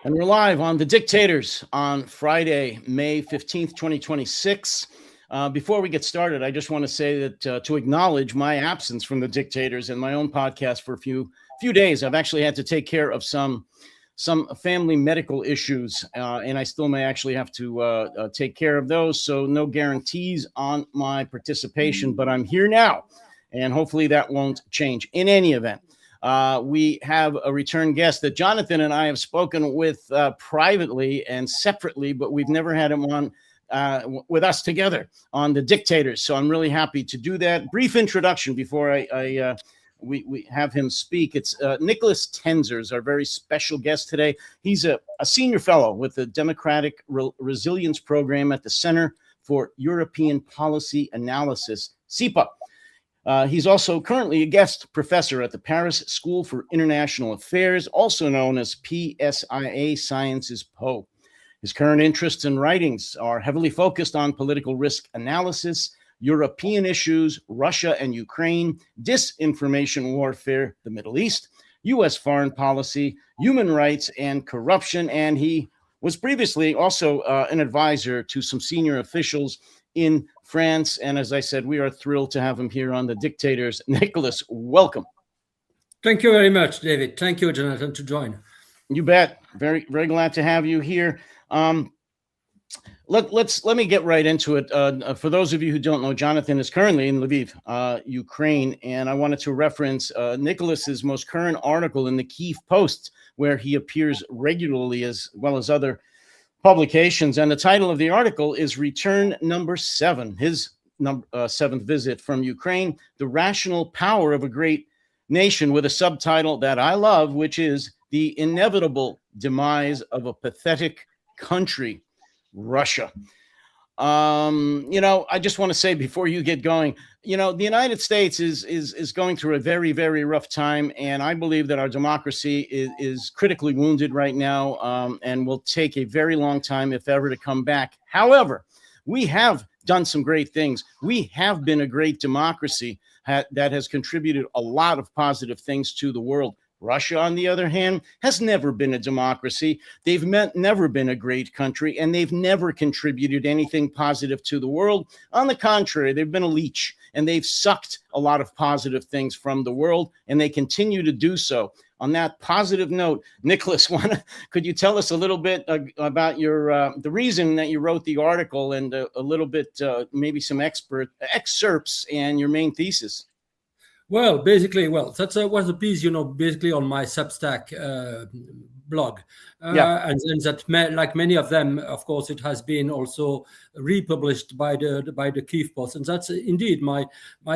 And we're live on The Dictators on Friday, May 15th, 2026. Before we get started, I just want to say that to acknowledge my absence from The Dictators and my own podcast for a few days. I've actually had to take care of some family medical issues, and I still may actually have to take care of those. So no guarantees on my participation, but I'm here now, and hopefully that won't change. In any event, we have a return guest that Jonathan and I have spoken with privately and separately, but we've never had him on with us together on The Dictators. So I'm really happy to do that. Brief introduction before we have him speak. It's Nicholas Tenzers, our very special guest today. He's a senior fellow with the Democratic Resilience Program at the Center for European Policy Analysis, CEPA. He's also currently a guest professor at the Paris School for International Affairs, also known as PSIA Sciences Po. His current interests and writings are heavily focused on political risk analysis, European issues, Russia and Ukraine, disinformation warfare, the Middle East, U.S. foreign policy, human rights, and corruption. And he was previously also an advisor to some senior officials in France. And as I said, we are thrilled to have him here on The Dictators. Nicholas, welcome. Thank you very much, David. Thank you, Jonathan, to join. You bet. Very, very glad to have you here. Let me get right into it. For those of you who don't know, Jonathan is currently in Lviv, Ukraine, and I wanted to reference Nicholas's most current article in the Kyiv Post, where he appears regularly as well as other publications. And the title of the article is Return Number 7, his seventh visit from Ukraine, the rational power of a great nation, with a subtitle that I love, which is The Inevitable Demise of a Pathetic Country, Russia. I just want to say before you get going, the United States is going through a very, very rough time. And I believe that our democracy is critically wounded right now, and will take a very long time, if ever, to come back. However, we have done some great things. We have been a great democracy that has contributed a lot of positive things to the world. Russia, on the other hand, has never been a democracy. They've never been a great country, and they've never contributed anything positive to the world. On the contrary, they've been a leech, and they've sucked a lot of positive things from the world, and they continue to do so. On that positive note, Nicholas, could you tell us a little bit about your the reason that you wrote the article, and a little bit, maybe some excerpts and your main thesis? Well, basically, that was a piece, basically on my Substack blog. And that, like many of them, of course, it has been also republished by the Kyiv Post. And that's indeed my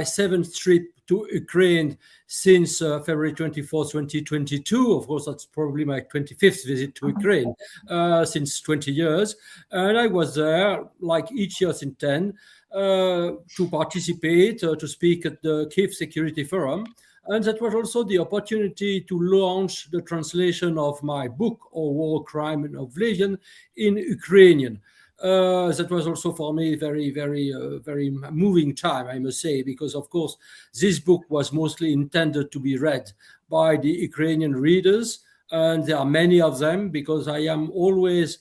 seventh trip to Ukraine since February 24th, 2022. Of course, that's probably my 25th visit to Ukraine since 20 years. And I was there, like each year since 10, to participate, to speak at the Kyiv Security Forum. And that was also the opportunity to launch the translation of my book, Or War, Crime and Oblivion, in Ukrainian. That was also for me very, very, very moving time, I must say, because, of course, this book was mostly intended to be read by the Ukrainian readers. And there are many of them, because I am always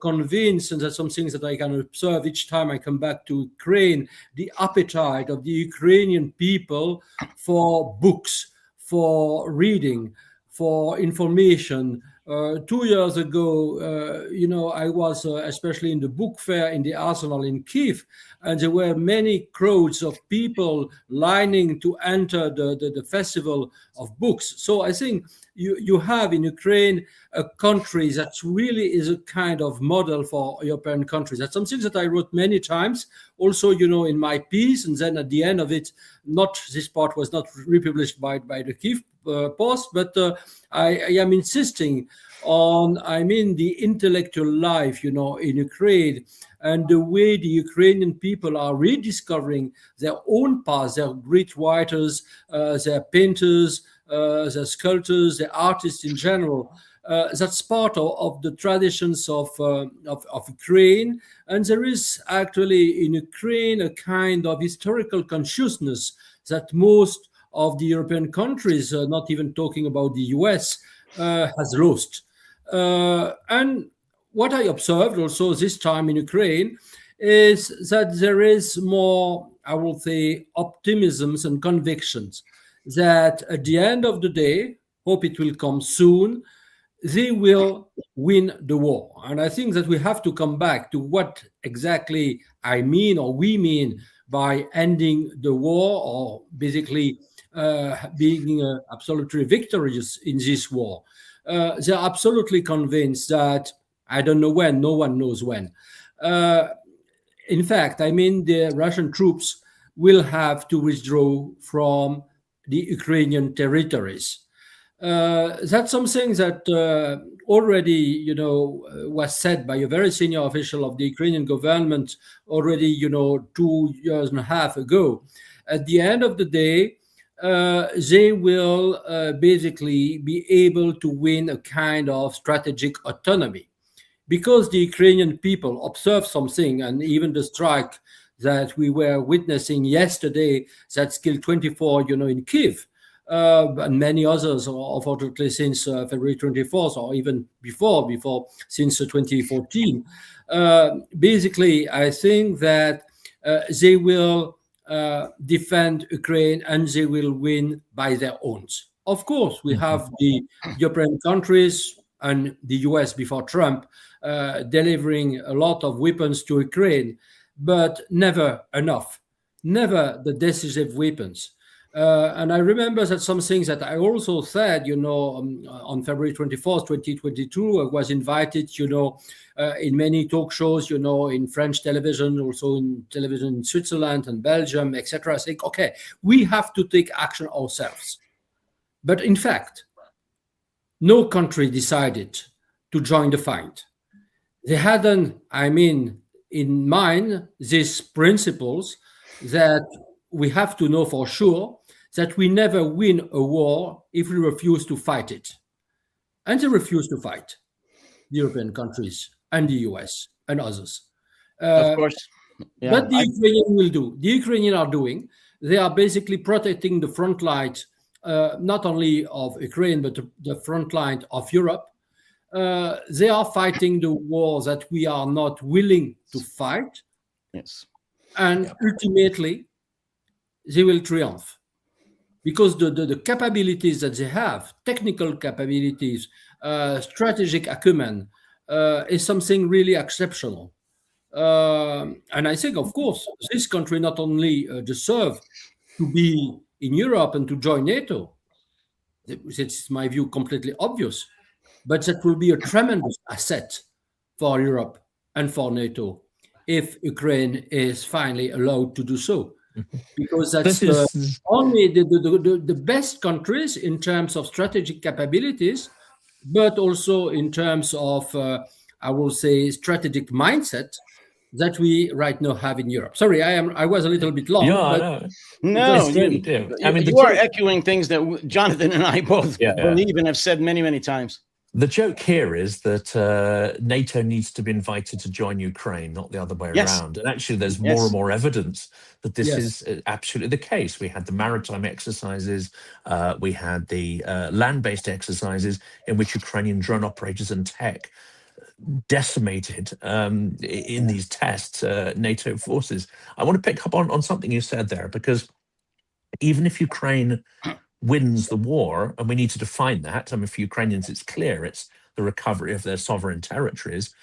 convinced, and that's some things that I can observe each time I come back to Ukraine, the appetite of the Ukrainian people for books, for reading, for information. 2 years ago, I was especially in the book fair in the Arsenal in Kyiv, and there were many crowds of people lining to enter the festival of books. So I think you have in Ukraine a country that really is a kind of model for European countries. That's something that I wrote many times, also, in my piece, and then at the end of it, this part was not republished by the Kyiv Post, but I am insisting on, the intellectual life, in Ukraine, and the way the Ukrainian people are rediscovering their own past, their great writers, their painters, their sculptors, the artists in general. That's part of the traditions of Ukraine. And there is actually in Ukraine a kind of historical consciousness that most of the European countries, not even talking about the US, has lost. And what I observed also this time in Ukraine is that there is more, I will say, optimisms and convictions that at the end of the day, hope it will come soon, they will win the war. And I think that we have to come back to what exactly I mean or we mean by ending the war, or basically being absolutely victorious in this war. They're absolutely convinced that I don't know when, no one knows when. In fact, I mean, the Russian troops will have to withdraw from the Ukrainian territories. That's something that already, was said by a very senior official of the Ukrainian government already, 2.5 years ago. At the end of the day, they will basically be able to win a kind of strategic autonomy, because the Ukrainian people observe something, and even the strike that we were witnessing yesterday that killed 24, in Kiev, and many others, unfortunately, since February 24th, or even before, since 2014. Basically, I think that they will defend Ukraine and they will win by their own. Of course, we have the European countries and the US before Trump delivering a lot of weapons to Ukraine, but never enough, never the decisive weapons. And I remember that some things that I also said, on February 24th, 2022, I was invited, in many talk shows, in French television, also in television in Switzerland and Belgium, etc. I think, okay, we have to take action ourselves. But in fact, no country decided to join the fight. They hadn't, in mind these principles that we have to know for sure that we never win a war if we refuse to fight it. And they refuse to fight, the European countries and the US and others. Of course. Yeah, but the Ukrainians will do. The Ukrainians are doing. They are basically protecting the front line, not only of Ukraine, but the front line of Europe. They are fighting the war that we are not willing to fight. Yes. And ultimately, they will triumph. Because the capabilities that they have, technical capabilities, strategic acumen, is something really exceptional. And I think, of course, this country not only deserve to be in Europe and to join NATO, it's my view completely obvious, but that will be a tremendous asset for Europe and for NATO if Ukraine is finally allowed to do so. Because that's only the best countries in terms of strategic capabilities, but also in terms of, I will say, strategic mindset that we right now have in Europe. Sorry, I was a little bit long. Yeah, no, you are echoing things that Jonathan and I both believe and have said many, many times. The joke here is that NATO needs to be invited to join Ukraine, not the other way around. And actually, there's more and more evidence that this is absolutely the case. We had the maritime exercises, we had the land-based exercises in which Ukrainian drone operators and tech decimated in these tests NATO forces. I want to pick up on something you said there, because even if Ukraine wins the war, and we need to define that. I mean, for Ukrainians, it's clear it's the recovery of their sovereign territories.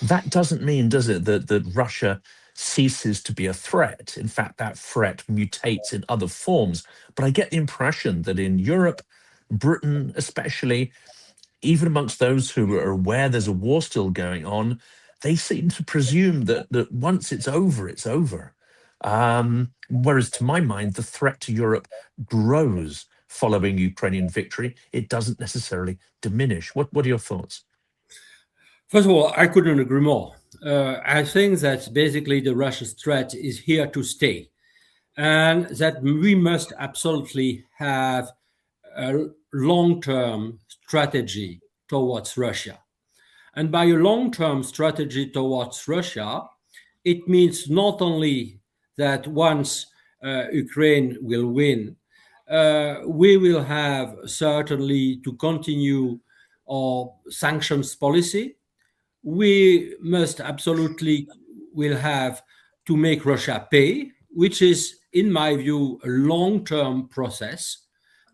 That doesn't mean, does it, that Russia ceases to be a threat. In fact, that threat mutates in other forms. But I get the impression that in Europe, Britain especially, even amongst those who are aware there's a war still going on, they seem to presume that once it's over, it's over. Whereas to my mind, the threat to Europe grows following Ukrainian victory. It doesn't necessarily diminish. What are your thoughts? First of all, I couldn't agree more. I think that basically the Russian threat is here to stay, and that we must absolutely have a long-term strategy towards Russia. And by a long-term strategy towards Russia, it means not only that once Ukraine will win, we will have certainly to continue or sanctions policy, we must absolutely will have to make Russia pay, which is, in my view, a long-term process.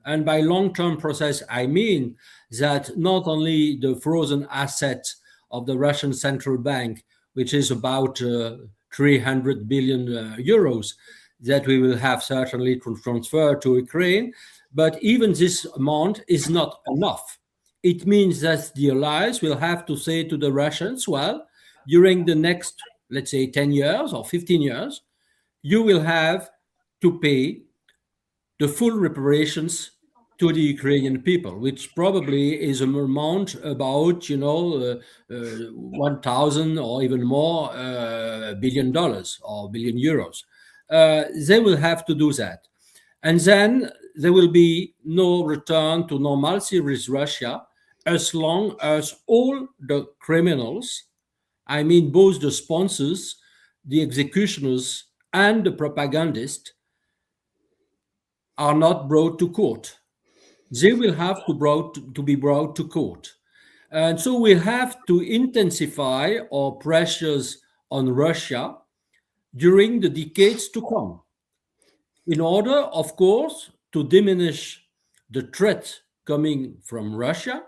And by long-term process, I mean that not only the frozen assets of the Russian central bank, which is about 300 billion euros, that we will have certainly to transfer to Ukraine, but even this amount is not enough. It means that the allies will have to say to the Russians, well, during the next, let's say, 10 years or 15 years, you will have to pay the full reparations to the Ukrainian people, which probably is an amount about, 1,000 or even more $1 billion or billion euros. They will have to do that. And then there will be no return to normalcy with Russia as long as all the criminals, I mean both the sponsors, the executioners, and the propagandists, are not brought to court. They will have to be brought to court. And so we have to intensify our pressures on Russia during the decades to come, in order, of course, to diminish the threat coming from Russia.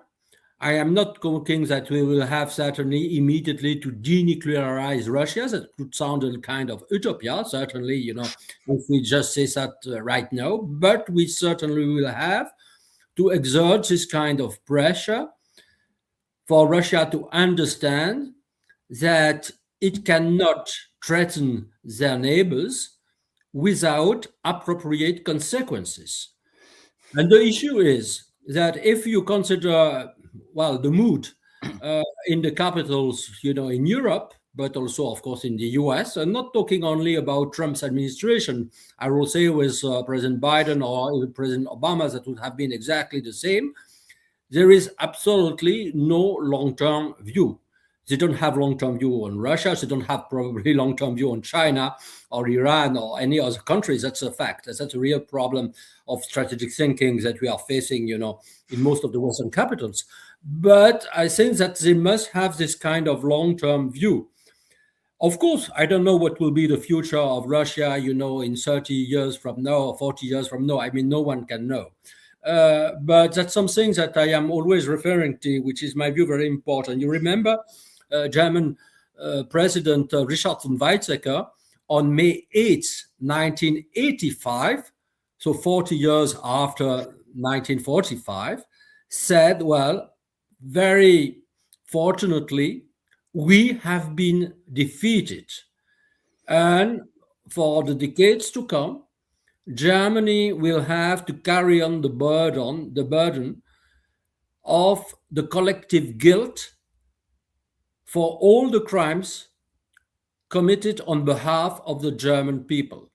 I am not talking that we will have certainly immediately to denuclearize Russia. That could sound a kind of utopia, certainly, if we just say that right now. But we certainly will have to exert this kind of pressure for Russia to understand that it cannot threaten their neighbors without appropriate consequences. And the issue is that if you consider, the mood in the capitals, in Europe, but also, of course, in the US, I'm not talking only about Trump's administration. I will say with President Biden or even President Obama, that would have been exactly the same. There is absolutely no long-term view. They don't have long-term view on Russia. They don't have probably long-term view on China or Iran or any other countries. That's a fact. That's a real problem of strategic thinking that we are facing, in most of the Western capitals. But I think that they must have this kind of long-term view. Of course, I don't know what will be the future of Russia, in 30 years from now or 40 years from now. I mean, no one can know. But that's something that I am always referring to, which is my view very important. You remember German President Richard von Weizsäcker on May 8th, 1985, so 40 years after 1945, said, well, very fortunately, we have been defeated. And for the decades to come, Germany will have to carry on the burden of the collective guilt for all the crimes committed on behalf of the German people.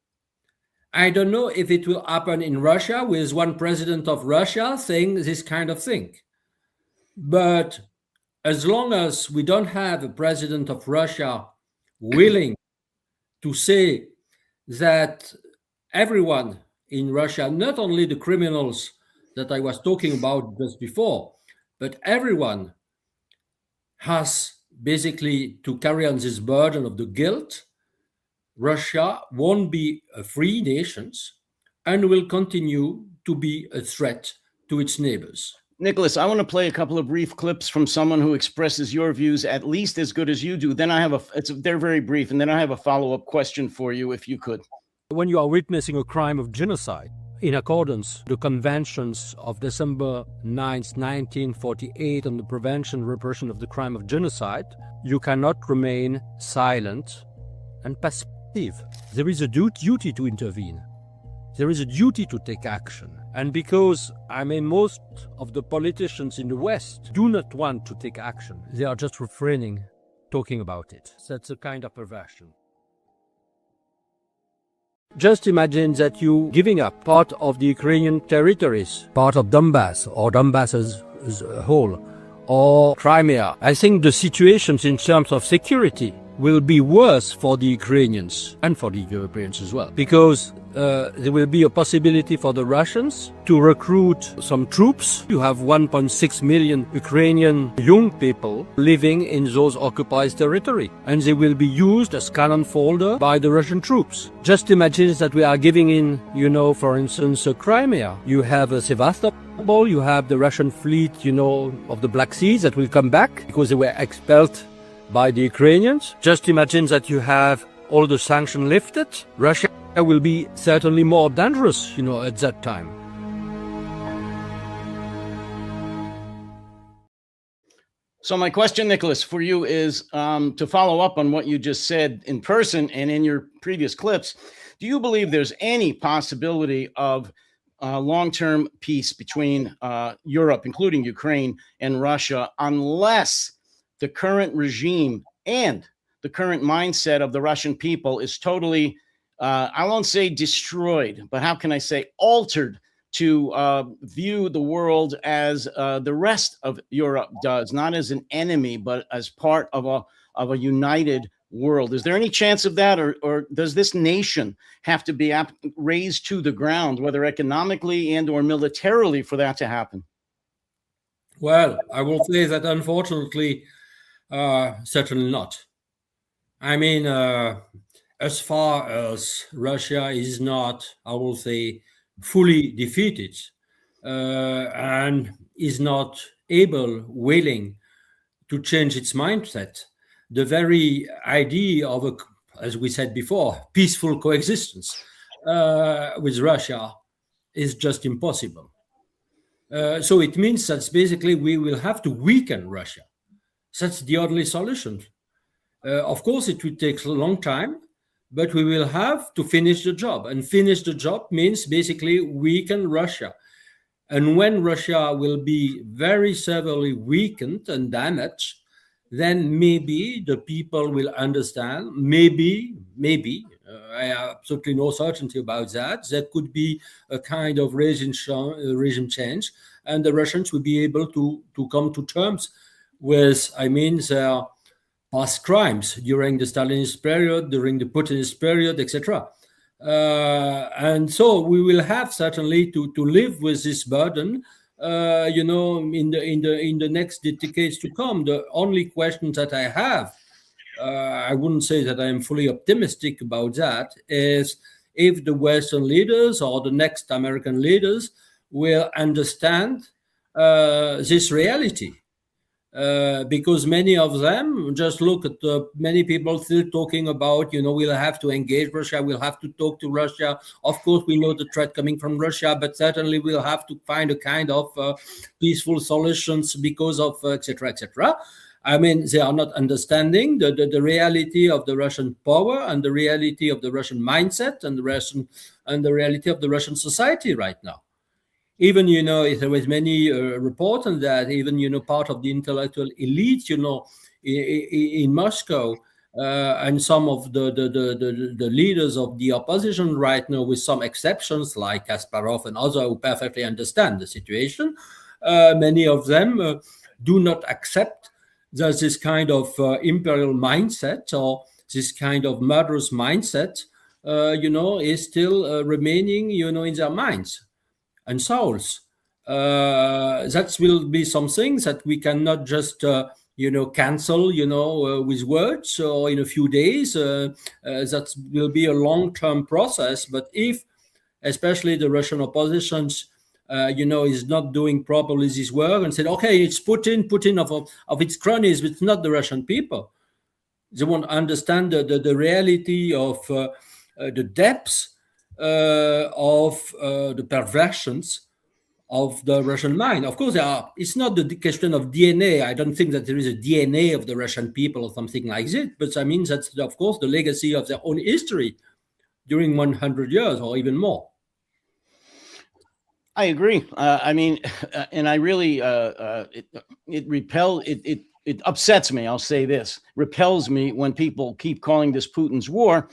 I don't know if it will happen in Russia with one president of Russia saying this kind of thing. But as long as we don't have a president of Russia willing to say that everyone in Russia, not only the criminals that I was talking about just before, but everyone has basically to carry on this burden of the guilt, Russia won't be a free nation and will continue to be a threat to its neighbors. Nicholas, I want to play a couple of brief clips from someone who expresses your views at least as good as you do. Then I have they're very brief, and then I have a follow-up question for you, if you could. When you are witnessing a crime of genocide, in accordance with the conventions of December 9th, 1948 on the prevention and repression of the crime of genocide, you cannot remain silent and passive. There is a duty to intervene. There is a duty to take action. And because, most of the politicians in the West do not want to take action, they are just refraining talking about it. That's a kind of perversion. Just imagine that you giving up part of the Ukrainian territories, part of Donbass, or Donbass as a whole, or Crimea. I think the situations in terms of security will be worse for the Ukrainians and for the Europeans as well, because there will be a possibility for the Russians to recruit some troops. You have 1.6 million Ukrainian young people living in those occupied territory, and they will be used as cannon fodder by the Russian troops. Just imagine that we are giving in, for instance, Crimea. You have Sevastopol, you have the Russian fleet, of the Black Sea that will come back because they were expelled by the Ukrainians. Just imagine that you have all the sanctions lifted. Russia will be certainly more dangerous, at that time. So my question, Nicholas, for you is to follow up on what you just said in person and in your previous clips. Do you believe there's any possibility of long-term peace between Europe, including Ukraine and Russia, unless the current regime and the current mindset of the Russian people is totally, I won't say destroyed, but how can I say altered to view the world as the rest of Europe does, not as an enemy, but as part of a united world? Is there any chance of that, or does this nation have to be razed to the ground, whether economically and or militarily, for that to happen? Well, I will say that unfortunately, certainly not. I mean, as far as Russia is not, I will say, fully defeated and is not willing to change its mindset, the very idea of as we said before, peaceful coexistence with Russia is just impossible. So it means that basically we will have to weaken Russia. That's the only solution. Of course, it will take a long time, but we will have to finish the job. And finish the job means basically weaken Russia. And when Russia will be very severely weakened and damaged, then maybe the people will understand, maybe, I have absolutely no certainty about that, there could be a kind of regime change, and the Russians will be able to come to terms with, their past crimes during the Stalinist period, during the Putinist period, etc. And so we will have certainly to live with this burden, in the next decades to come. The only question that I have, I wouldn't say that I am fully optimistic about that, is if the Western leaders or the next American leaders will understand this reality. Because many of them just look at many people still talking about, we'll have to engage Russia, we'll have to talk to Russia. Of course, we know the threat coming from Russia, but certainly we'll have to find a kind of peaceful solutions because of etc., etc. They are not understanding the reality of the Russian power and the reality of the Russian mindset and the reality of the Russian society right now. Even, there was many reports on that, even, part of the intellectual elite, in Moscow, and some of the leaders of the opposition right now, with some exceptions like Kasparov and others who perfectly understand the situation, many of them do not accept that this kind of imperial mindset or this kind of murderous mindset, is still remaining, in their minds and souls. That will be something that we cannot just, cancel, with words or in a few days. That will be a long-term process. But if, especially the Russian oppositions, is not doing properly this work and said, okay, it's Putin of its cronies, but it's not the Russian people. They won't understand the reality of the depths of the perversions of the Russian mind. Of course, it's not the question of DNA. I don't think that there is a DNA of the Russian people or something like that. But that's, of course, the legacy of their own history during 100 years or even more. I agree. And I really, it upsets me. I'll say this, repels me when people keep calling this Putin's war,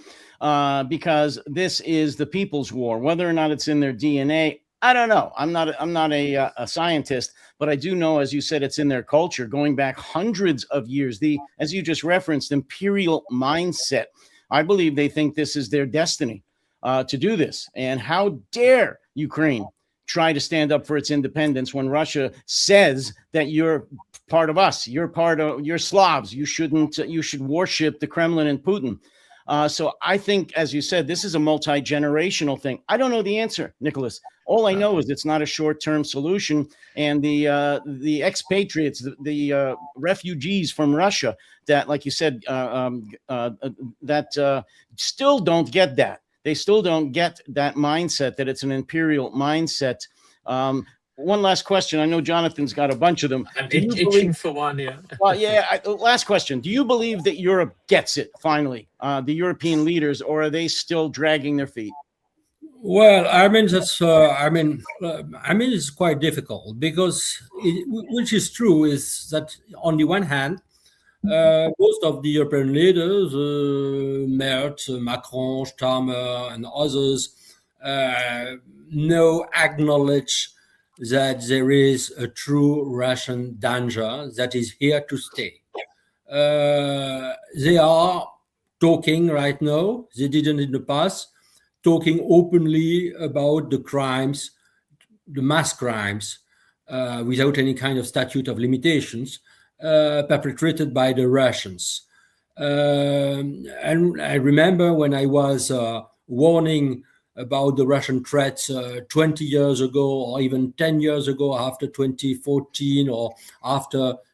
because this is the people's war. Whether or not it's in their DNA, I don't know. I'm not a scientist, but I do know, as you said, it's in their culture, going back hundreds of years. As you just referenced, imperial mindset. I believe they think this is their destiny. to do this. And how dare Ukraine try to stand up for its independence when Russia says that you're part of us, you're Slavs, you should worship the Kremlin and Putin. So I think, as you said, this is a multi-generational thing. I don't know the answer, Nicholas. All I know is it's not a short-term solution, and the expatriates, the refugees from Russia, that, like you said, that still don't get that. They still don't get that mindset, that it's an imperial mindset. One last question. I know Jonathan's got a bunch of them. I'm itching for one, yeah. Well, yeah. Last question. Do you believe that Europe gets it finally, the European leaders, or are they still dragging their feet? Well, I mean, it's quite difficult because which is true is that on the one hand, most of the European leaders, Merz, Macron, Starmer, and others, acknowledge that there is a true Russian danger that is here to stay. They are talking right now, they didn't in the past, talking openly about the crimes, the mass crimes, without any kind of statute of limitations, perpetrated by the Russians. And I remember when I was warning about the Russian threats 20 years ago, or even 10 years ago, after 2014, or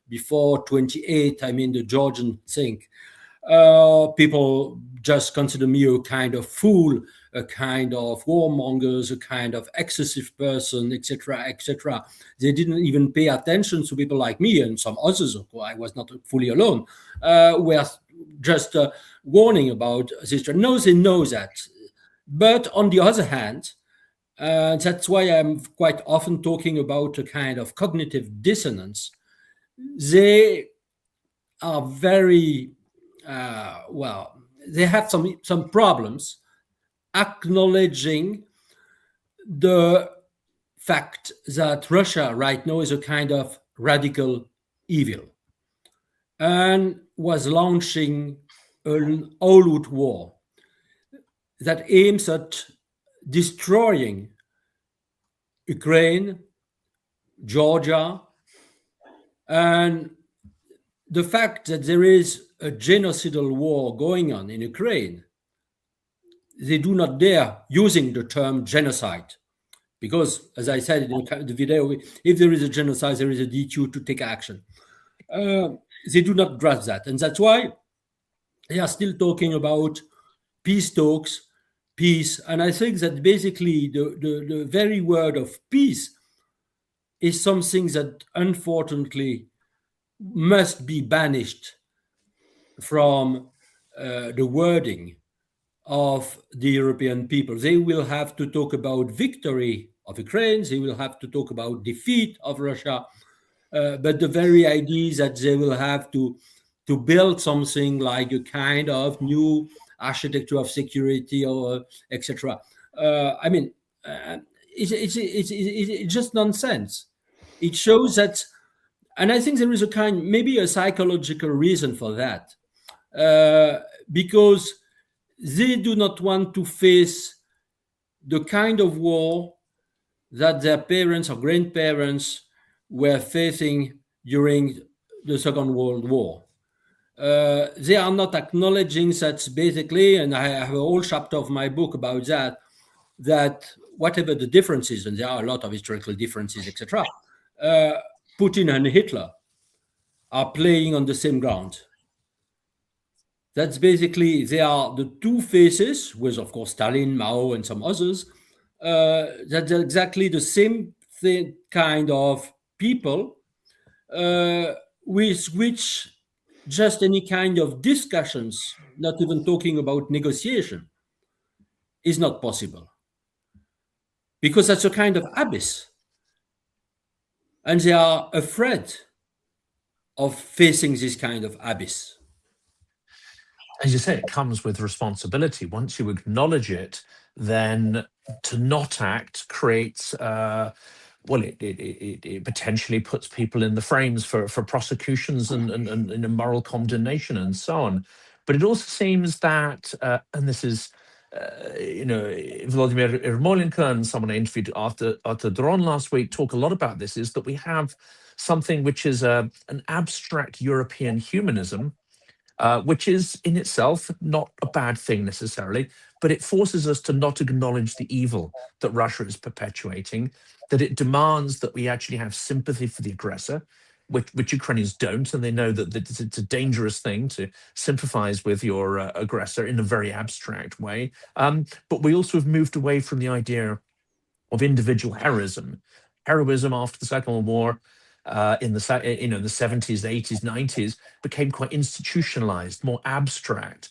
before 28, I mean the Georgian thing. People just consider me a kind of fool, a kind of warmongers, a kind of excessive person, etc., etc. They didn't even pay attention to people like me and some others. I was not fully alone. Were just warning about this. No, they know that. But on the other hand, that's why I'm quite often talking about a kind of cognitive dissonance. They are very they have some problems acknowledging the fact that Russia right now is a kind of radical evil and was launching an all-out war that aims at destroying Ukraine, Georgia, and the fact that there is a genocidal war going on in Ukraine, they do not dare using the term genocide. Because, as I said in the video, if there is a genocide, there is a DQ to take action. They do not grasp that. And that's why they are still talking about peace talks, peace. And I think that basically the very word of peace is something that unfortunately must be banished from the wording of the European people. They will have to talk about victory of Ukraine. They will have to talk about defeat of Russia. But the very idea that they will have to build something like a kind of new architecture of security or etc. It's just nonsense. It shows that, and I think there is maybe a psychological reason for that, because they do not want to face the kind of war that their parents or grandparents were facing during the Second World War. They are not acknowledging that basically, and I have a whole chapter of my book about that whatever the differences, and there are a lot of historical differences, etc., Putin and Hitler are playing on the same ground. That's basically, they are the two faces, with of course Stalin, Mao, and some others, that's exactly the same kind of people with which just any kind of discussions, not even talking about negotiation, is not possible. Because that's a kind of abyss. And they are afraid of facing this kind of abyss. As you say, it comes with responsibility. Once you acknowledge it, then to not act creates, it potentially puts people in the frames for prosecutions and moral condemnation and so on. But it also seems that, and this is Vladimir Ermolenko and someone I interviewed after Dron last week talk a lot about this, is that we have something which is an abstract European humanism, which is in itself not a bad thing necessarily, but it forces us to not acknowledge the evil that Russia is perpetuating, that it demands that we actually have sympathy for the aggressor, which Ukrainians don't, and they know that it's a dangerous thing to sympathize with your aggressor in a very abstract way. But we also have moved away from the idea of individual heroism. Heroism after the Second World War, in the 70s, 80s, 90s, became quite institutionalized, more abstract,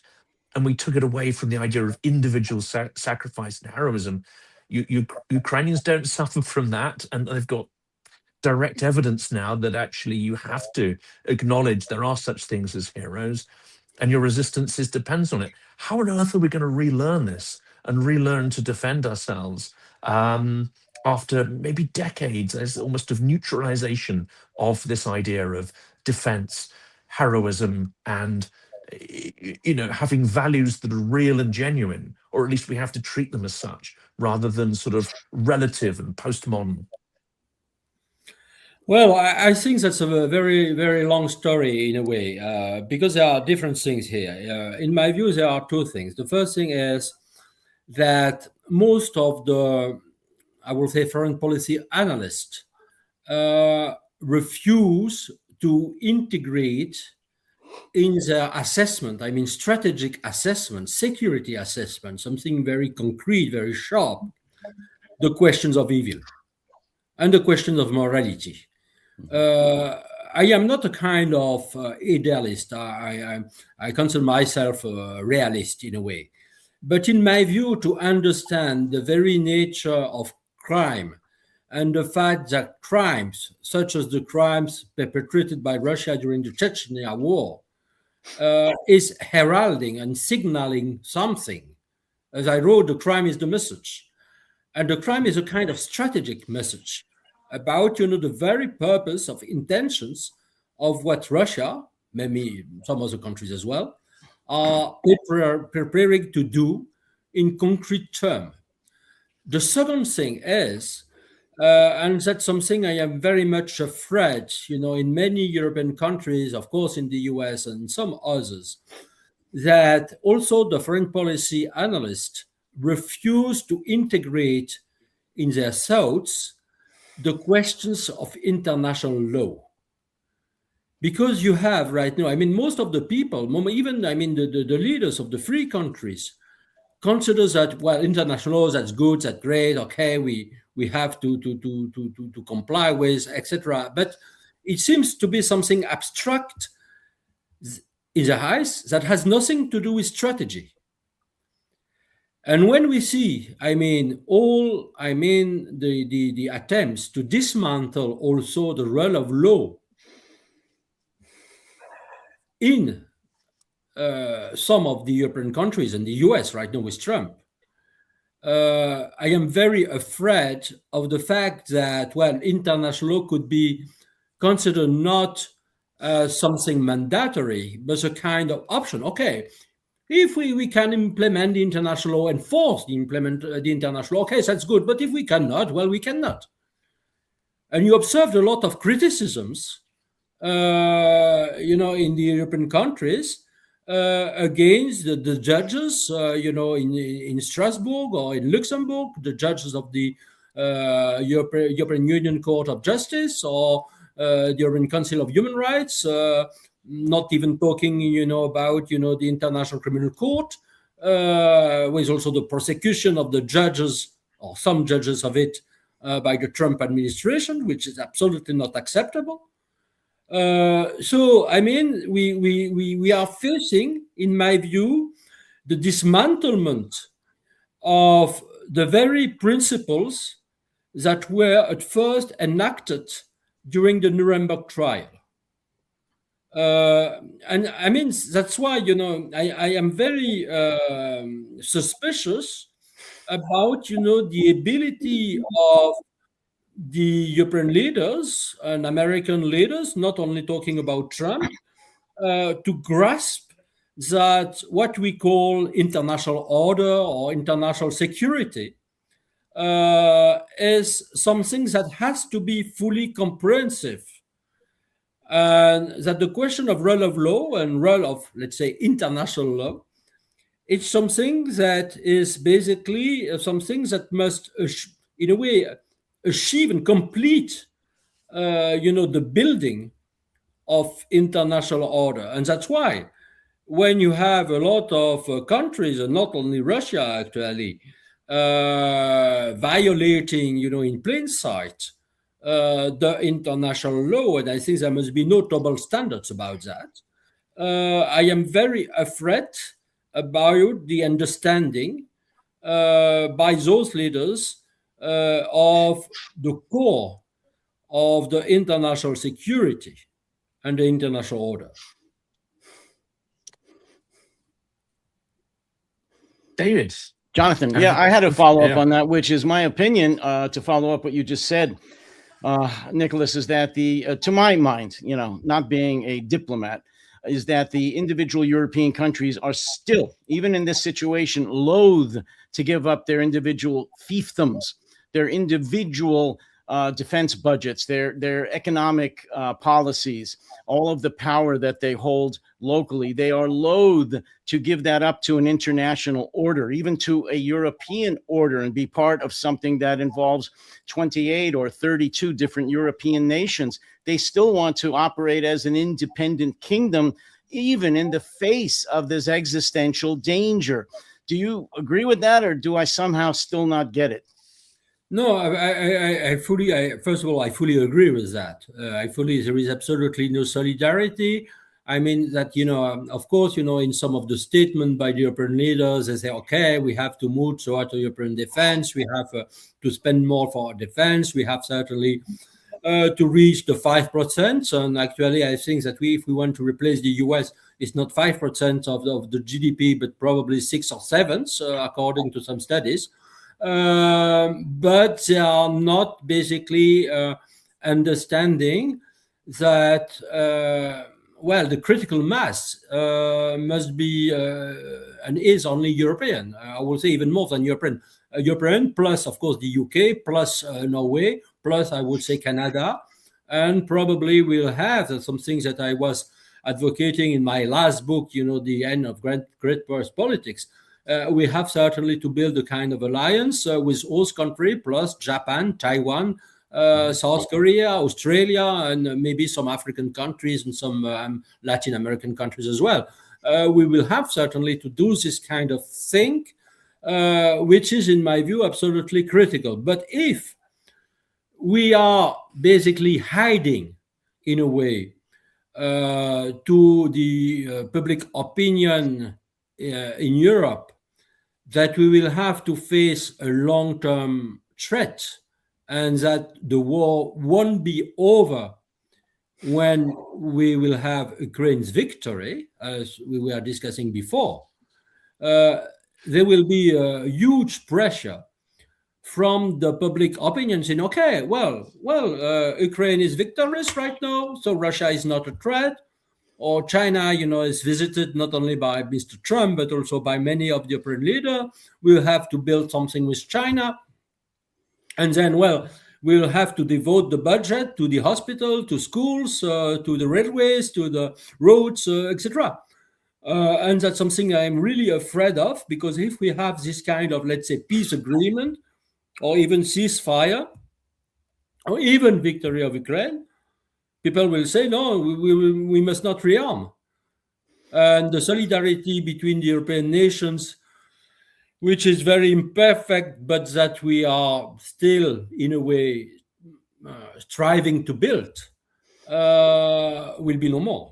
and we took it away from the idea of individual sacrifice and heroism. Ukrainians don't suffer from that, and they've got direct evidence now that actually you have to acknowledge there are such things as heroes, and your resistance depends on it. How on earth are we going to relearn this and relearn to defend ourselves after maybe decades? There's almost of neutralization of this idea of defense, heroism, and having values that are real and genuine, or at least we have to treat them as such rather than sort of relative and postmodern. Well, I think that's a very, very long story in a way, because there are different things here. In my view, there are two things. The first thing is that most of the, I will say, foreign policy analysts refuse to integrate in their assessment, I mean, strategic assessment, security assessment, something very concrete, very sharp, the questions of evil and the questions of morality. I am not a kind of idealist. I consider myself a realist in a way. But in my view, to understand the very nature of crime and the fact that crimes, such as the crimes perpetrated by Russia during the Chechnya war, is heralding and signaling something. As I wrote, the crime is the message. And the crime is a kind of strategic message about, the very purpose of intentions of what Russia, maybe some other countries as well, are preparing to do in concrete terms. The second thing is, and that's something I am very much afraid, in many European countries, of course in the US and some others, that also the foreign policy analysts refuse to integrate in their thoughts the questions of international law. Because you have right now, most of the people, even, the leaders of the free countries consider that, well, international law, that's good, that's great, okay, we have to comply with, etc. But it seems to be something abstract in the eyes that has nothing to do with strategy. And when we see, the attempts to dismantle also the rule of law in some of the European countries and the US right now with Trump, I am very afraid of the fact that, well, international law could be considered not something mandatory, but a kind of option. Okay, if we can implement the international law, enforce the international law, okay, that's good. But if we cannot, well, we cannot. And you observed a lot of criticisms, in the European countries against the judges, in Strasbourg or in Luxembourg, the judges of the European Union Court of Justice or the European Council of Human Rights, not even talking, about, the International Criminal Court, with also the prosecution of the judges or some judges of it by the Trump administration, which is absolutely not acceptable. So, we are facing, in my view, the dismantlement of the very principles that were at first enacted during the Nuremberg trial. And that's why, I am very suspicious about, the ability of the European leaders and American leaders, not only talking about Trump, to grasp that what we call international order or international security is something that has to be fully comprehensive. And that the question of rule of law and rule of, let's say, international law, it's something that is basically something that must, in a way, achieve and complete, the building of international order. And that's why when you have a lot of countries, and not only Russia actually, violating, in plain sight, the international law, and I think there must be no double standards about that. I am very afraid about the understanding by those leaders of the core of the international security and the international order. David. Jonathan, I had a follow-up on that, which is my opinion, to follow up what you just said, Nicholas, is that to my mind, not being a diplomat, is that the individual European countries are still, even in this situation, loath to give up their individual fiefdoms, their individual defense budgets, their economic policies, all of the power that they hold locally. They are loath to give that up to an international order, even to a European order, and be part of something that involves 28 or 32 different European nations. They still want to operate as an independent kingdom, even in the face of this existential danger. Do you agree with that, or do I somehow still not get it? No, I fully, first of all, I fully agree with that. There is absolutely no solidarity. I mean that, of course, in some of the statements by the European leaders, they say, okay, we have to move toward European defense. We have to spend more for our defense. We have certainly to reach the 5%. And actually, I think that if we want to replace the US, it's not 5% of the GDP, but probably 6 or 7, according to some studies. But they are not basically understanding that, the critical mass must be and is only European. I will say even more than European. European plus, of course, the UK, plus Norway, plus, I would say, Canada. And probably we'll have some things that I was advocating in my last book, The End of Great Powers Politics. We have certainly to build a kind of alliance with host country plus Japan, Taiwan, South Korea, Australia, and maybe some African countries and some Latin American countries as well. We will have certainly to do this kind of thing, which is, in my view, absolutely critical. But if we are basically hiding, in a way, to the public opinion in Europe, that we will have to face a long-term threat and that the war won't be over when we will have Ukraine's victory, as we were discussing before. There will be a huge pressure from the public opinion saying, okay, Ukraine is victorious right now, so Russia is not a threat. Or China, is visited not only by Mr. Trump, but also by many of the European leaders. We'll have to build something with China. And then, we'll have to devote the budget to the hospital, to schools, to the railways, to the roads, etc. And that's something I'm really afraid of, because if we have this kind of, let's say, peace agreement, or even ceasefire, or even victory of Ukraine, people will say, no, we must not rearm. And the solidarity between the European nations, which is very imperfect, but that we are still, in a way, striving to build, will be no more.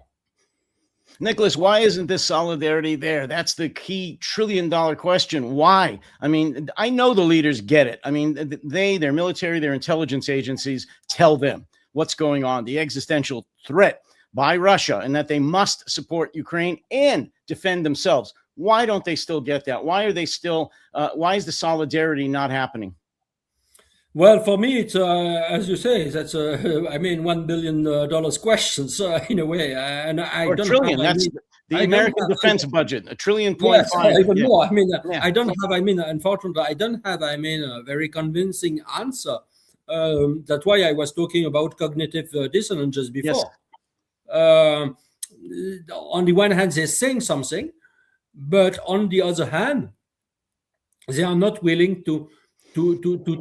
Nicholas, why isn't this solidarity there? That's the key trillion-dollar question. Why? I mean, I know the leaders get it. I mean, their military, their intelligence agencies tell them what's going on, the existential threat by Russia, and that they must support Ukraine and defend themselves. Why don't they still get that? Why are they still, why is the solidarity not happening? Well, for me, it's, as you say, that's, $1 billion questions in a way. And I or don't trillion. The American defense budget, $1.5 trillion. Yes, even more. I mean, Yeah. I don't have. I mean, unfortunately, I don't have. I mean, a very convincing answer. That's why I was talking about cognitive dissonance just before. Yes. On the one hand, they're saying something, but on the other hand, they are not willing to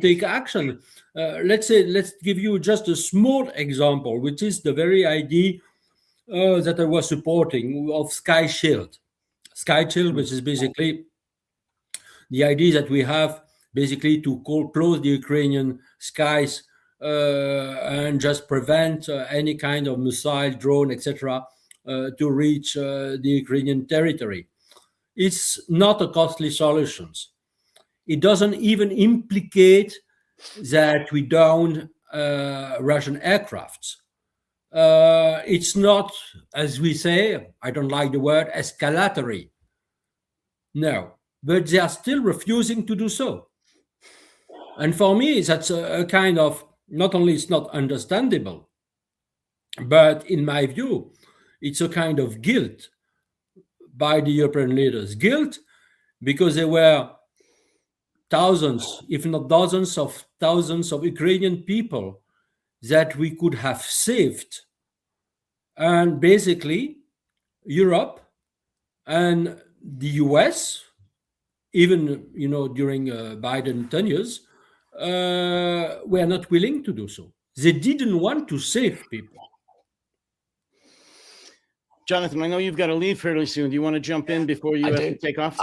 take action. Let's give you just a small example, which is the very idea that I was supporting of Sky Shield. Sky Shield, which is basically the idea that we have basically to close the Ukrainian skies and just prevent any kind of missile, drone, etc., to reach the Ukrainian territory. It's not a costly solution. It doesn't even implicate that we down Russian aircrafts. It's not, as we say, I don't like the word, escalatory. No, but they are still refusing to do so. And for me, that's a kind of, not only it's not understandable, but in my view, it's a kind of guilt by the European leaders. Guilt because there were thousands, if not dozens of thousands of Ukrainian people that we could have saved. And basically, Europe and the US, even during Biden tenures, were not willing to do so. They didn't want to save people. Jonathan, I know you've got to leave fairly soon. Do you want to jump in before you have to take off?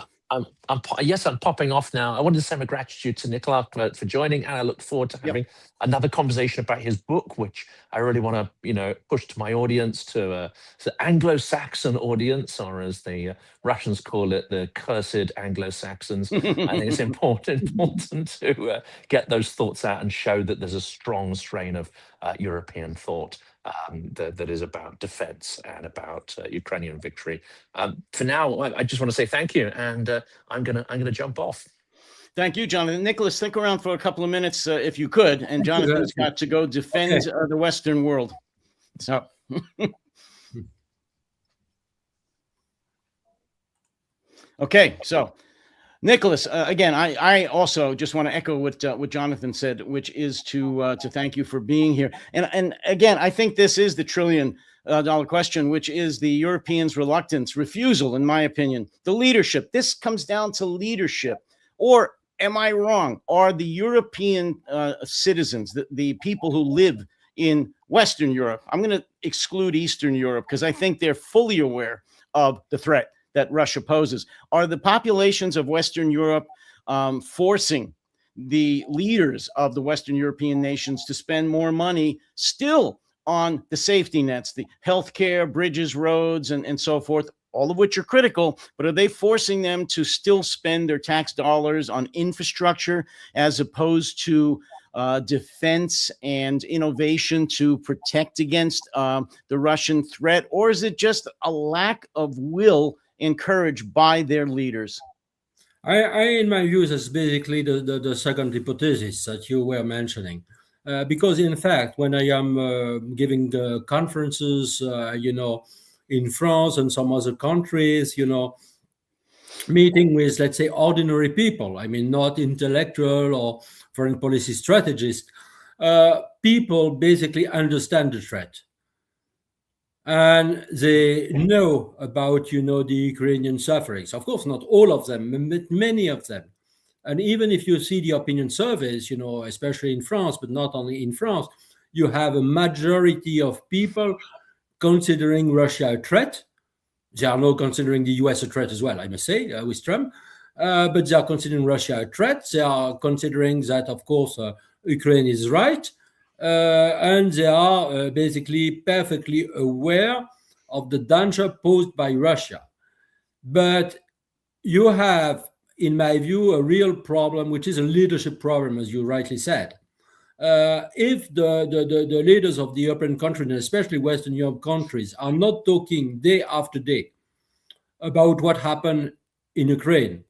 Yes, I'm popping off now. I wanted to send my gratitude to Nicolas for joining, and I look forward to having another conversation about his book, which I really want to, push to my audience, to the Anglo-Saxon audience, or as the Russians call it, the cursed Anglo-Saxons. I think it's important to get those thoughts out and show that there's a strong strain of European thought that is about defense and about Ukrainian victory. For now, I just want to say thank you, and I'm gonna jump off. Thank you, Jonathan. Nicholas, stick around for a couple of minutes if you could. And Jonathan's got to go defend the Western world. So. Okay, so Nicholas, again, I also just want to echo what Jonathan said, which is to thank you for being here. And again, I think this is the $1 trillion question, which is the Europeans' reluctance, refusal, in my opinion, the leadership. This comes down to leadership. Or am I wrong? Are the European citizens, the people who live in Western Europe, I'm going to exclude Eastern Europe because I think they're fully aware of the threat that Russia poses. Are the populations of Western Europe forcing the leaders of the Western European nations to spend more money still on the safety nets, the healthcare, bridges, roads, and so forth, all of which are critical, but are they forcing them to still spend their tax dollars on infrastructure as opposed to defense and innovation to protect against the Russian threat? Or is it just a lack of will encouraged by their leaders? I in my view, is basically the second hypothesis that you were mentioning. Because in fact, when I am giving the conferences, in France and some other countries, meeting with, let's say, ordinary people, I mean, not intellectual or foreign policy strategists, people basically understand the threat. And they know about, the Ukrainian sufferings. Of course, not all of them, but many of them. And even if you see the opinion surveys, especially in France, but not only in France, you have a majority of people considering Russia a threat. They are now considering the US a threat as well, I must say, with Trump. But they are considering Russia a threat. They are considering that, of course, Ukraine is right. And they are basically perfectly aware of the danger posed by Russia. But you have, in my view, a real problem, which is a leadership problem, as you rightly said. If the leaders of the European countries, and especially Western Europe countries, are not talking day after day about what happened in Ukraine,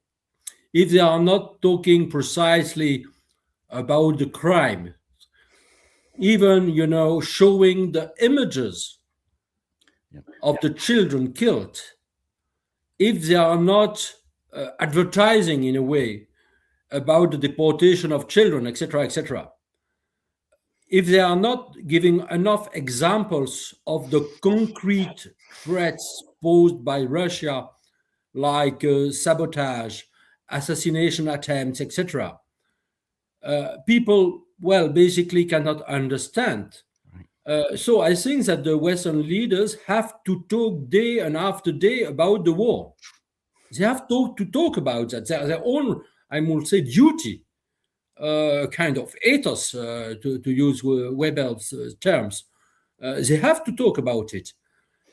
if they are not talking precisely about the crime, even, showing the images of the children killed, if they are not advertising in a way about the deportation of children, etc., etc., if they are not giving enough examples of the concrete threats posed by Russia, like sabotage, assassination attempts, etc., people, well, basically cannot understand. So I think that the Western leaders have to talk day and after day about the war. They have to talk about that. Their own, I would say, duty, kind of ethos, to use Weber's terms. They have to talk about it.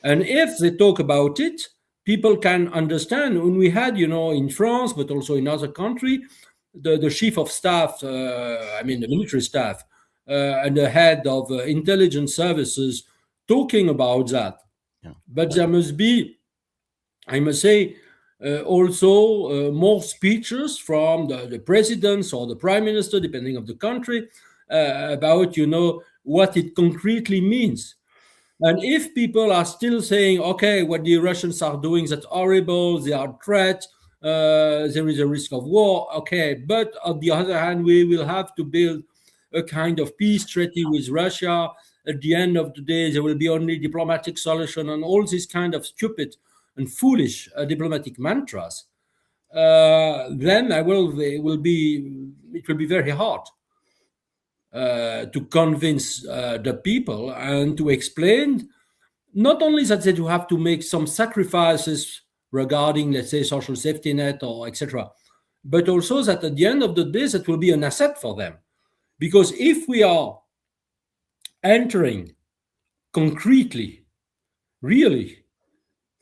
And if they talk about it, people can understand. When we had, in France, but also in other countries, the chief of staff, the military staff, and the head of intelligence services talking about that. Yeah. But there must be, I must say, also more speeches from the presidents or the prime minister, depending on the country, about, what it concretely means. And if people are still saying, okay, what the Russians are doing, that's horrible, they are threats, there is a risk of war, okay, but on the other hand, we will have to build a kind of peace treaty with Russia. At the end of the day, there will be only diplomatic solution, and all these kind of stupid and foolish diplomatic mantras. Then it will be very hard to convince the people and to explain not only that they do have to make some sacrifices regarding, let's say, social safety net or etc., but also that at the end of the day, that will be an asset for them. Because if we are entering concretely, really,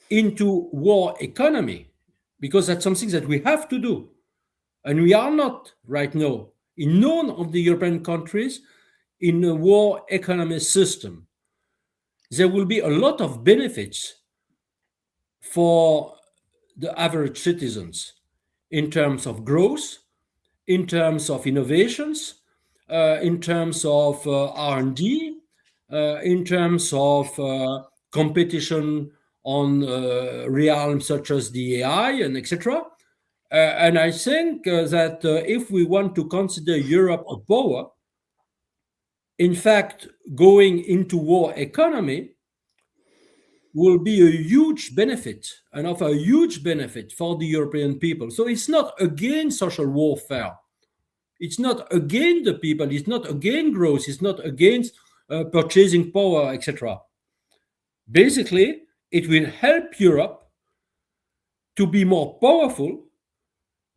into war economy, because that's something that we have to do, and we are not right now in none of the European countries in a war economy system, there will be a lot of benefits for the average citizens in terms of growth, in terms of innovations, in terms of R&D, in terms of competition on realms such as the AI and etc. And I think that if we want to consider Europe a power, in fact, going into war economy will be a huge benefit and of a huge benefit for the European people. So it's not against social warfare. It's not against the people. It's not against growth. It's not against purchasing power, etc. Basically, it will help Europe to be more powerful,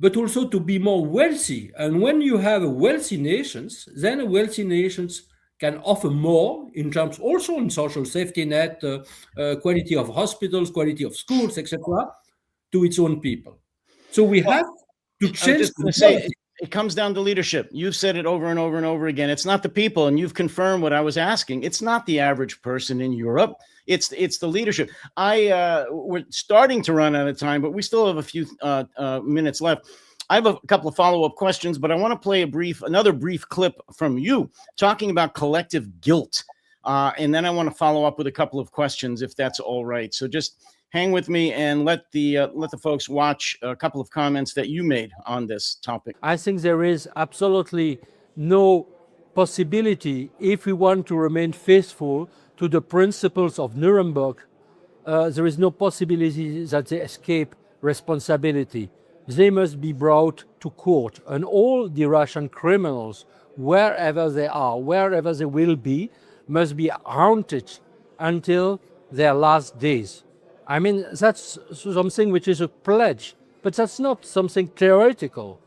but also to be more wealthy. And when you have wealthy nations, then wealthy nations can offer more in terms also in social safety net, quality of hospitals, quality of schools, etc., to its own people. So we have to change. It comes down to leadership. You've said it over and over and over again. It's not the people, and you've confirmed what I was asking. It's not the average person in Europe. It's the leadership. We're starting to run out of time, but we still have a few minutes left. I have a couple of follow-up questions, but I want to play another brief clip from you talking about collective guilt. And then I want to follow up with a couple of questions, if that's all right. So just hang with me and let the folks watch a couple of comments that you made on this topic. I think there is absolutely no possibility, if we want to remain faithful to the principles of Nuremberg, there is no possibility that they escape responsibility. They must be brought to court, and all the Russian criminals, wherever they are, wherever they will be, must be haunted until their last days. I mean, that's something which is a pledge, but that's not something theoretical,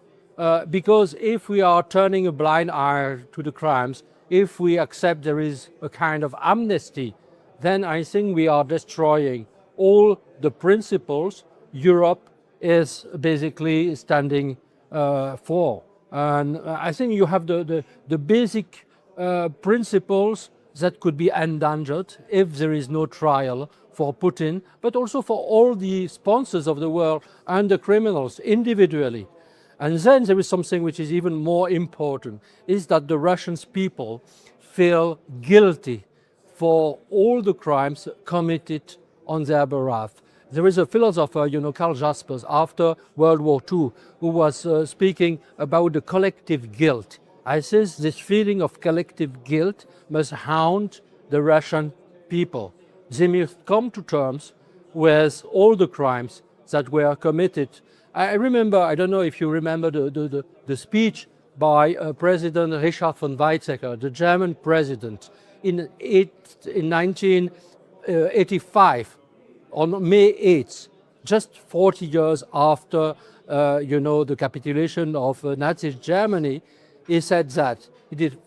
because if we are turning a blind eye to the crimes, if we accept there is a kind of amnesty, then I think we are destroying all the principles Europe is basically standing for. And I think you have the basic principles that could be endangered if there is no trial for Putin, but also for all the sponsors of the world and the criminals individually. And then there is something which is even more important, is that the Russian people feel guilty for all the crimes committed on their behalf. There is a philosopher, Karl Jaspers, after World War II, who was speaking about the collective guilt. I says this feeling of collective guilt must haunt the Russian people. They must come to terms with all the crimes that were committed. I remember, I don't know if you remember the speech by President Richard von Weizsäcker, the German president, in 1985, on May 8th, just 40 years after, the capitulation of Nazi Germany. He said that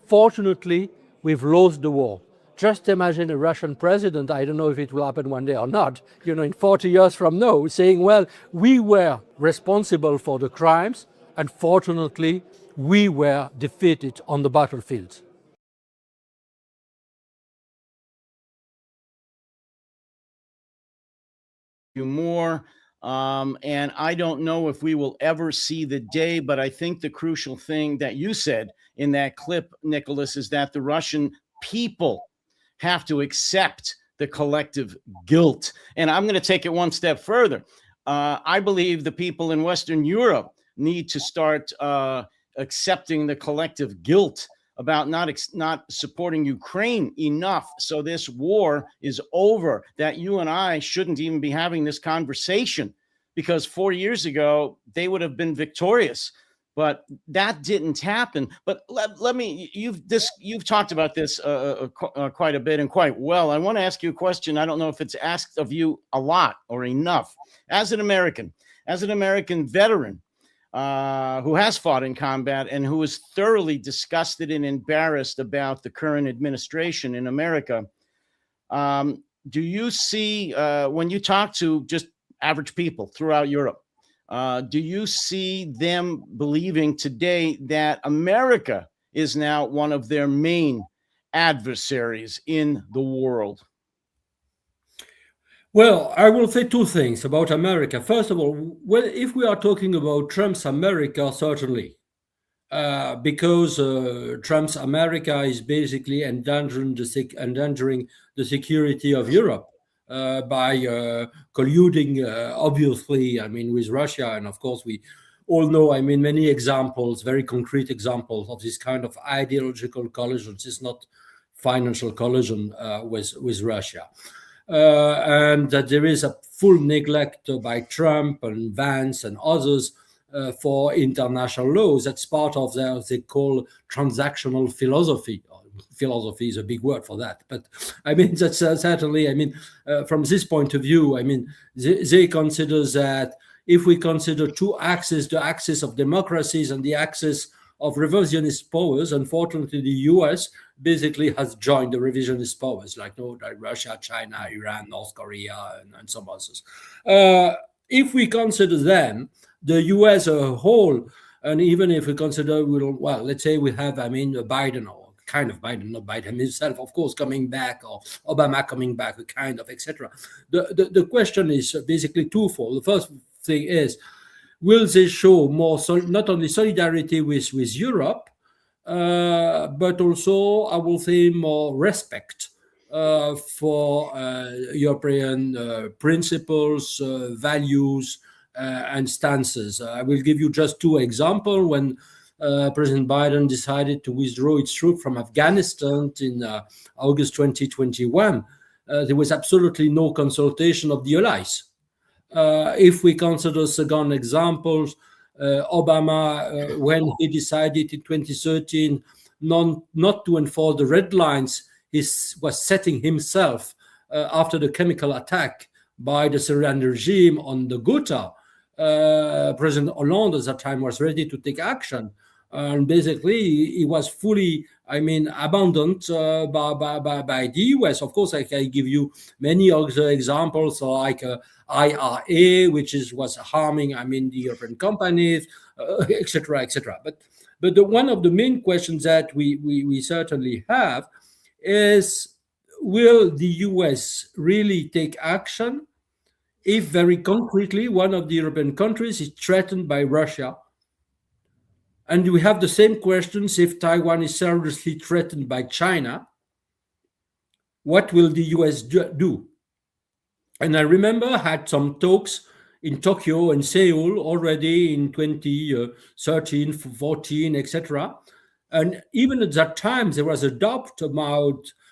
fortunately, we've lost the war. Just imagine a Russian president, I don't know if it will happen one day or not, in 40 years from now, saying, well, we were responsible for the crimes, and fortunately, we were defeated on the battlefield. More. And I don't know if we will ever see the day, but I think the crucial thing that you said in that clip, Nicholas, is that the Russian people have to accept the collective guilt. And I'm going to take it one step further. I believe the people in Western Europe need to start accepting the collective guilt about not supporting Ukraine enough so this war is over, that you and I shouldn't even be having this conversation, because 4 years ago they would have been victorious, but that didn't happen. But let me, you've talked about this quite a bit and quite well. I want to ask you a question. I don't know if it's asked of you a lot or enough. As an American veteran, who has fought in combat and who is thoroughly disgusted and embarrassed about the current administration in America, do you see, when you talk to just average people throughout Europe, do you see them believing today that America is now one of their main adversaries in the world? Well, I will say two things about America. First of all, well, if we are talking about Trump's America, certainly, because Trump's America is basically endangering the security of Europe by colluding, obviously, with Russia. And of course, we all know, many examples, very concrete examples of this kind of ideological collusion. It's not financial collusion with Russia. And that there is a full neglect by Trump and Vance and others for international laws. That's part of their, they call transactional philosophy. Philosophy is a big word for that, but that's certainly, from this point of view, they consider that if we consider two axes, the axis of democracies and the axis of revisionist powers, unfortunately, the US basically has joined the revisionist powers like Russia, China, Iran, North Korea, and some others. If we consider them, the US as a whole, and even if we consider, well, let's say we have, Biden, or kind of Biden, not Biden himself, of course, coming back, or Obama coming back, kind of, etc. The question is basically twofold. The first thing is, will they show more, not only solidarity with Europe, but also, I will say, more respect for European principles, values, and stances. I will give you just two examples. When President Biden decided to withdraw its troops from Afghanistan in August 2021, there was absolutely no consultation of the allies. If we consider second examples, Obama, when he decided in 2013 not to enforce the red lines, he was setting himself after the chemical attack by the Syrian regime on the Ghouta. President Hollande at that time was ready to take action. And basically, he was fully, abandoned by the US. Of course, I can give you many other examples, like IRA, which was harming, the European companies, etc., etc. But one of the main questions that we certainly have is, will the US really take action if very concretely one of the European countries is threatened by Russia? And we have the same questions if Taiwan is seriously threatened by China. What will the US do? And I remember I had some talks in Tokyo and Seoul already in 2013, 14, etc. And even at that time, there was a doubt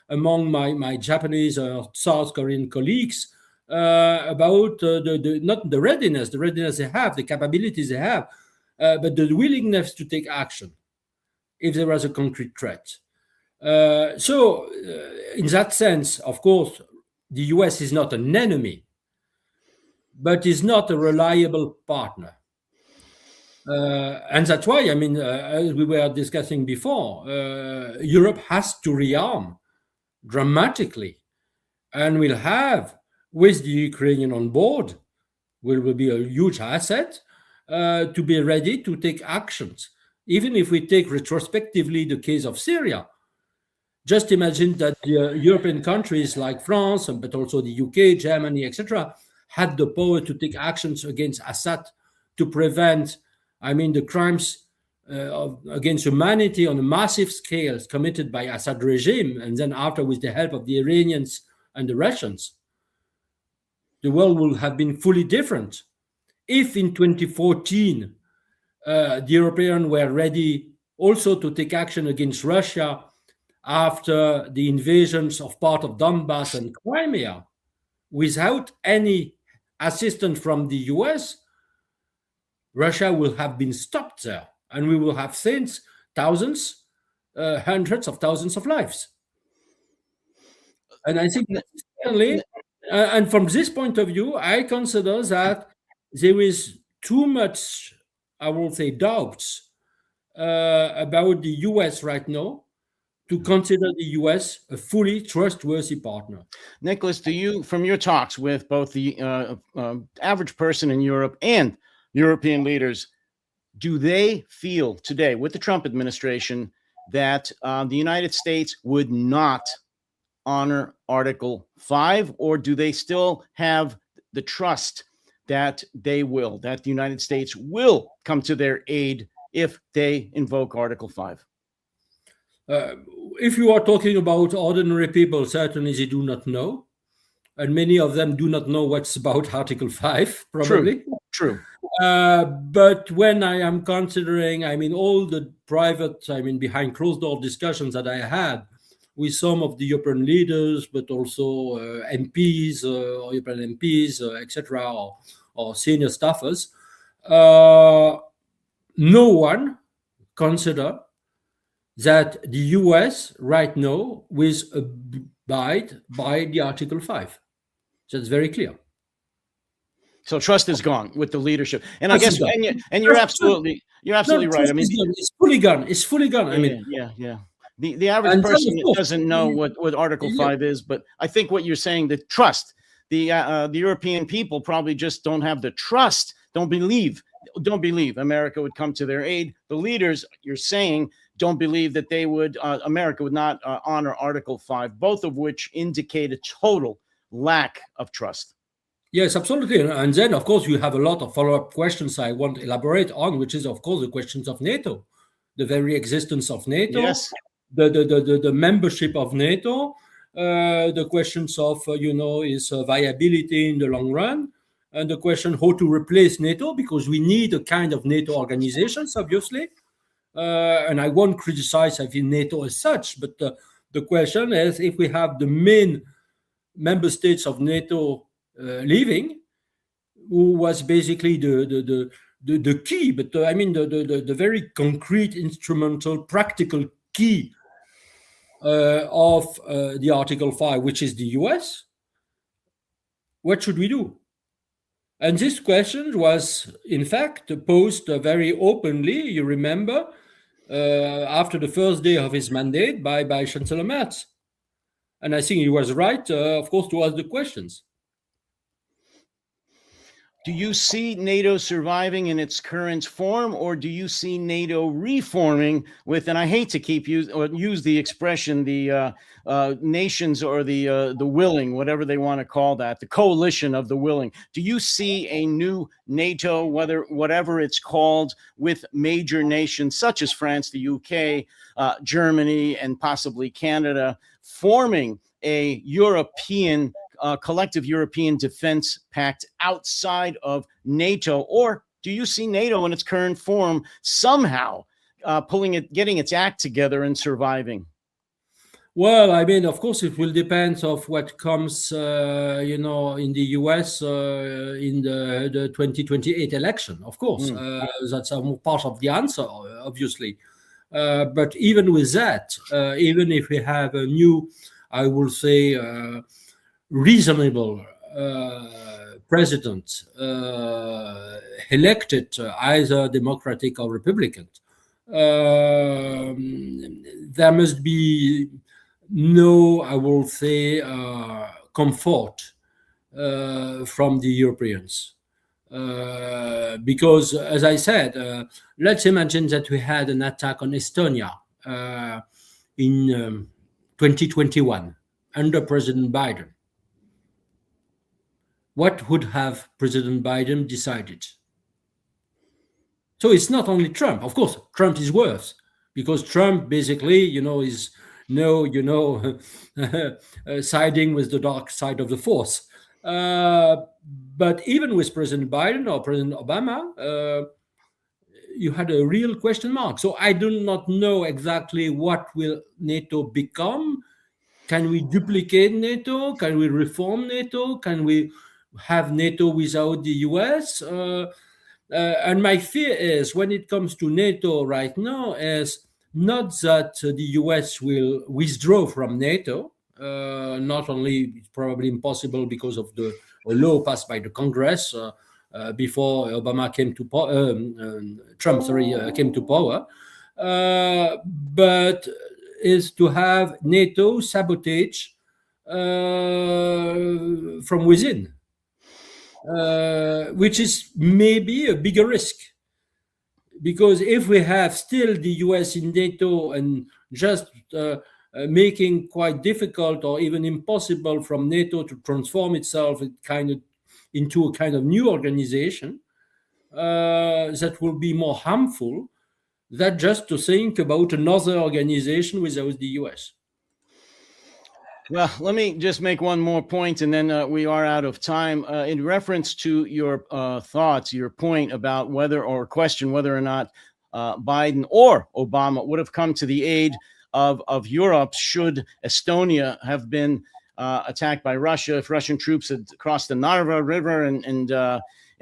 among my Japanese or South Korean colleagues about not the readiness they have, the capabilities they have, but the willingness to take action if there was a concrete threat. So, in that sense, of course, the US is not an enemy, but is not a reliable partner. And that's why, I mean, as we were discussing before, Europe has to rearm dramatically and will have, with the Ukrainian on board, will be a huge asset to be ready to take actions. Even if we take retrospectively the case of Syria, just imagine that the European countries like France, but also the UK, Germany, etc., had the power to take actions against Assad to prevent, I mean, the crimes against humanity on a massive scale committed by Assad regime, and then after with the help of the Iranians and the Russians. The world would have been fully different if in 2014 the Europeans were ready also to take action against Russia after the invasions of part of Donbass and Crimea without any assistance from the US. Russia will have been stopped there, and we will have since thousands, hundreds of thousands of lives. And I think certainly, and from this point of view, I consider that there is too much, I will say, doubts about the US right now to consider the US a fully trustworthy partner. Nicholas, do you, from your talks with both the average person in Europe and European leaders, do they feel today with the Trump administration that the United States would not honor Article 5, or do they still have the trust that that the United States will come to their aid if they invoke Article 5? If you are talking about ordinary people, certainly they do not know. And many of them do not know what's about Article 5, probably. True. But when I am considering, I mean, all the private, I mean, behind closed door discussions that I had with some of the European leaders, but also MPs, European MPs, etc., or senior staffers, no one consider that the US right now will abide by the Article 5. That's very clear. So trust is gone with the leadership, and I guess, and you're absolutely right. I mean, it's fully gone. It's fully gone. I mean, yeah. The average person doesn't know what Article 5 is, but I think what you're saying, the trust, the European people probably just don't have the trust. Don't believe America would come to their aid. The leaders, you're saying, don't believe that America would not honor Article 5, both of which indicate a total lack of trust. Yes, absolutely. And then, of course, you have a lot of follow-up questions I want to elaborate on, which is, of course, the questions of NATO, the very existence of NATO, yes, the membership of NATO, the questions of, its viability in the long run, and the question how to replace NATO, because we need a kind of NATO organizations, obviously. And I won't criticize, I think, NATO as such, but the question is, if we have the main member states of NATO leaving, who was basically the key, but I mean the very concrete, instrumental, practical key of the Article 5, which is the US, what should we do? And this question was, in fact, posed very openly, you remember, after the first day of his mandate by Chancellor Merz. And I think he was right, of course, to ask the questions. Do you see NATO surviving in its current form, or do you see NATO reforming with, and I hate to use the expression, the nations or the willing, whatever they want to call that, the coalition of the willing? Do you see a new NATO, whatever it's called, with major nations such as France, the UK, Germany, and possibly Canada, forming a European collective European defense pact outside of NATO? Or do you see NATO in its current form somehow getting its act together and surviving? Well, I mean, of course, it will depend of what comes, in the US in the 2028 election. Of course, that's a part of the answer, obviously. But even with that, even if we have a new, I will say, reasonable president elected, either Democratic or Republican, there must be no, I will say, comfort from the Europeans. Because, as I said, let's imagine that we had an attack on Estonia in 2021 under President Biden. What would have President Biden decided? So it's not only Trump. Of course, Trump is worse, because Trump basically, is siding with the dark side of the force. But even with President Biden or President Obama, you had a real question mark. So I do not know exactly what will NATO become. Can we duplicate NATO? Can we reform NATO? Can we have NATO without the US? And my fear is, when it comes to NATO right now, is not that the US will withdraw from NATO. Not only it's probably impossible because of the law passed by the Congress before Trump came to power, but is to have NATO sabotage from within, which is maybe a bigger risk. Because if we have still the US in NATO and just making quite difficult or even impossible from NATO to transform itself into a kind of new organization, that will be more harmful than just to think about another organization without the US. Well, let me just make one more point, and then we are out of time. In reference to your thoughts, your point about whether or not Biden or Obama would have come to the aid of Europe should Estonia have been attacked by Russia, if Russian troops had crossed the Narva River and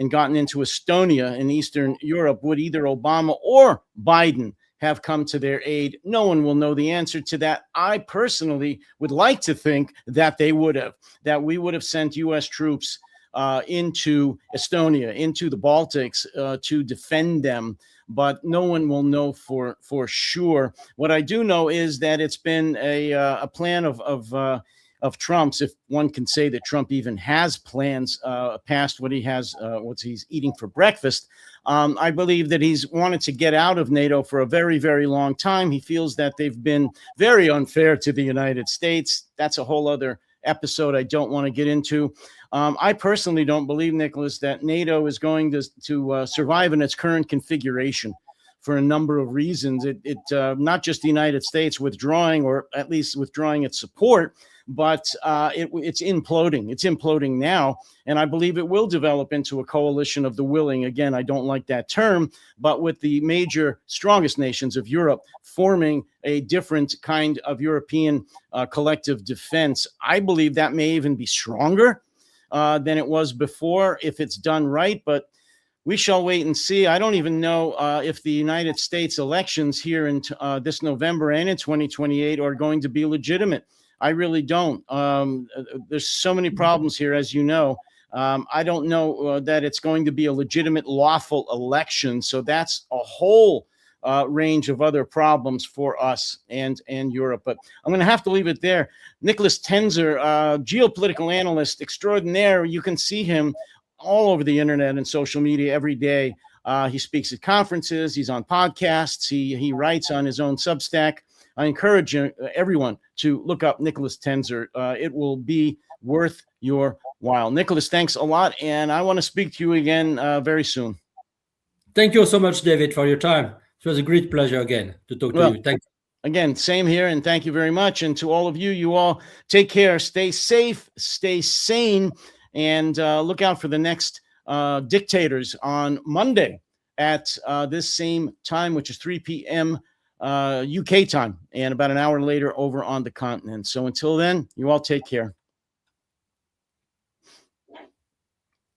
gotten into Estonia in Eastern Europe, would either Obama or Biden have come to their aid? No one will know the answer to that. I personally would like to think that they would have, that we would have sent U.S. troops into Estonia, into the Baltics to defend them. But no one will know for sure. What I do know is that it's been a plan of Trump's, if one can say that Trump even has plans past what he's eating for breakfast. I believe that he's wanted to get out of NATO for a very, very long time. He feels that they've been very unfair to the United States. That's a whole other episode I don't want to get into. I personally don't believe, Nicholas, that NATO is going to survive in its current configuration for a number of reasons. It not just the United States withdrawing, or at least withdrawing its support, but it's imploding. It's imploding now, and I believe it will develop into a coalition of the willing. Again, I don't like that term, but with the major, strongest nations of Europe forming a different kind of European collective defense. I believe that may even be stronger than it was before if it's done right, but we shall wait and see. I don't even know if the United States elections here in this November and in 2028 are going to be legitimate. I really don't. There's so many problems here, as you know. I don't know that it's going to be a legitimate, lawful election. So that's a whole range of other problems for us and Europe. But I'm going to have to leave it there. Nicholas Tenzer, geopolitical analyst extraordinaire. You can see him all over the internet and social media every day. He speaks at conferences. He's on podcasts. He writes on his own Substack. I encourage everyone to look up Nicholas Tenzer. It will be worth your while. Nicholas, thanks a lot. And I want to speak to you again very soon. Thank you so much, David, for your time. It was a great pleasure again to talk to you. Thank you. Again, same here, and thank you very much. And to all of you, you all take care, stay safe, stay sane, and look out for the next Dictators on Monday at this same time, which is 3 p.m. UK time, and about an hour later over on the continent. So until then, you all take care.